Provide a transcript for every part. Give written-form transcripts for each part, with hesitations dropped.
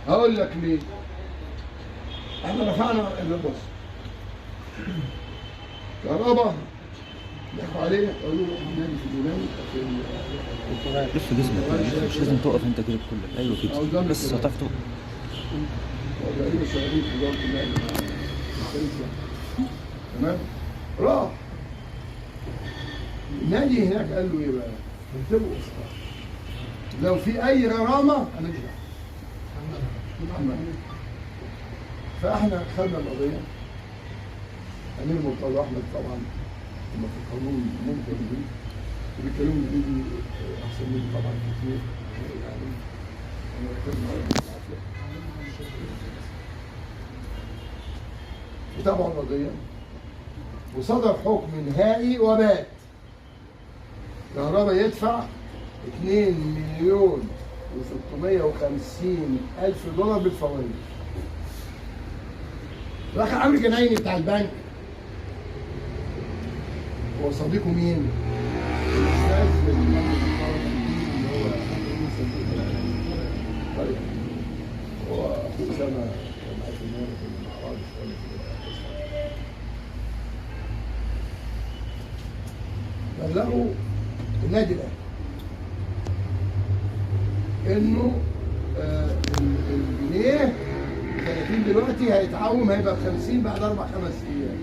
هقول لك ليه. احنا رفعنا البص كهرباء، ضحكوا عليه قالوا له نادي في اليونان في لف جسمك، مش لازم تقف انت كده كلك. ايوه كده بس هتعرف تقف. تقريبا شغالين في وزاره النقل. تمام. راح النادي هناك قال له ايه بقى؟ اكتبوا اسقاط، لو في اي غرامه هنرجع. فاحنا خدنا القضيه. امير مرتضى احمد طبعا هم في القانون ممكن وبيتكلموا انجليزي احسن مني طبعا كتير يعني. انا بتكلم وتابعوا القضيه وصدر حكم نهائي وبات. كهرباء يدفع 2,650,000 دولار بالفوائد. راح عمرو جنايني بتاع البنك، هو صديقه مين؟ الاستاذ اللي هو طيب هو اخو اسامه كان معايا في المره في المعراض شويه كده. بلغوا النادي الاهلي انه الجنيه 30 دلوقتي هيتعوم، هيبقى ب 50 بعد 4-5 ايام.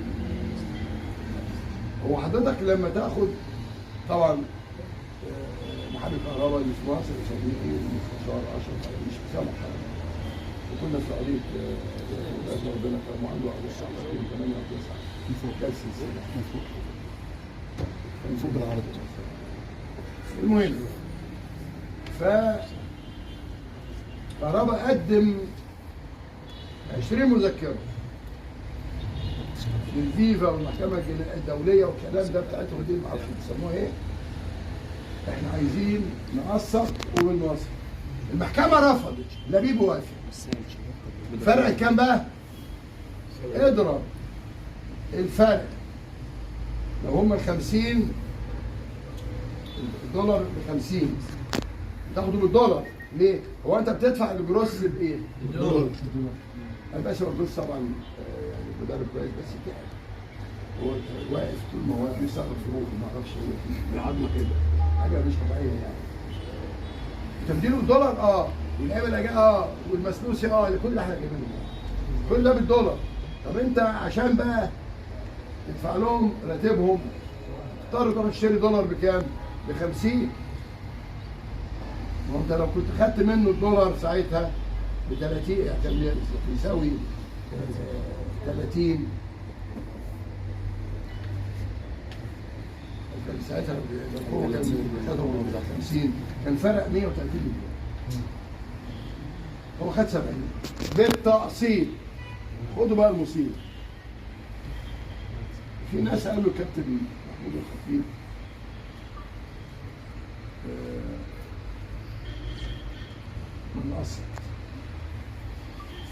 هو حضرتك لما تاخد طبعا محامي كهرباء اللي في مصر صديقي المستشار اشرف مش سامح وكنا في قضيه ربنا كرمه عنده قضيه 8 او 9 من فوق كاس السنه من فوق بالعرض. المهم كهرباء قدم 20 مذكره للفيفا والمحكمه الدوليه والكلام ده بتاعتهم دي، ما اعرفش بيسموها ايه. احنا عايزين نقسط وبنوصل. المحكمه رفضت، لبيب وافق. فرق كام بقى؟ اضرب الفرق لو هم ال 50 الدولار ب 50 تاخده بالدولار. ليه؟ هو انت بتدفع الجروس بايه؟ بالدولار. الباشا الجروس طبعا يعني مدرب كويس بس تعب. هو واقف طول ما هو واقف بيشتغل في روحه ما اعرفش ايه بيعضله كده حاجه مش طبيعيه يعني. تبديله بالدولار واللعيبه الاجانب والمسلوسي كل حاجه جايبينه كل ده بالدولار. طب انت عشان بقى تدفع لهم راتبهم تضطر تروح تشتري دولار بكام؟ ب 50. ما انت لو كنت خدت منه الدولار ساعتها ب 30 كان يساوي 30 كان ساعتها هو كان خدهم 50 كان فرق 130 مليون. هو خد 70 بالتقسيط. خدوا بقى المصيبه. في ناس قالوا الكابتن محمود الخطيب منقصر.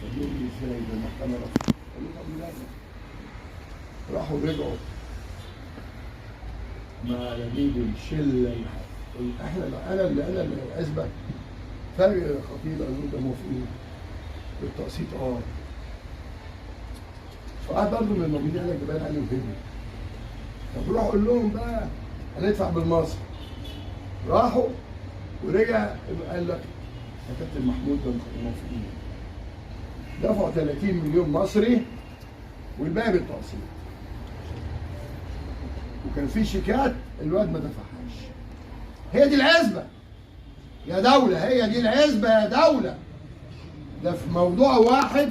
فبيقول لي ازاي ده المحكمه رفضت؟ قال له طب لا راحوا رجعوا مع لبيب الشله. انا اللي اثبت فرق خطيب قالوا ده موافقين بالتقسيط. فقعد برضه من الموجودين قال لك ده باين عليه وهمي. طب روح قول لهم بقى هندفع بالمصري. راحوا ورجع قال لك يا كابتن محمود ده موافقين. دفعوا 30 مليون مصري والباقي بالتقسيط. وكان في شيكات الواد ما دفعهاش. هي دي العزبه يا دوله، هي دي العزبه يا دوله. ده في موضوع واحد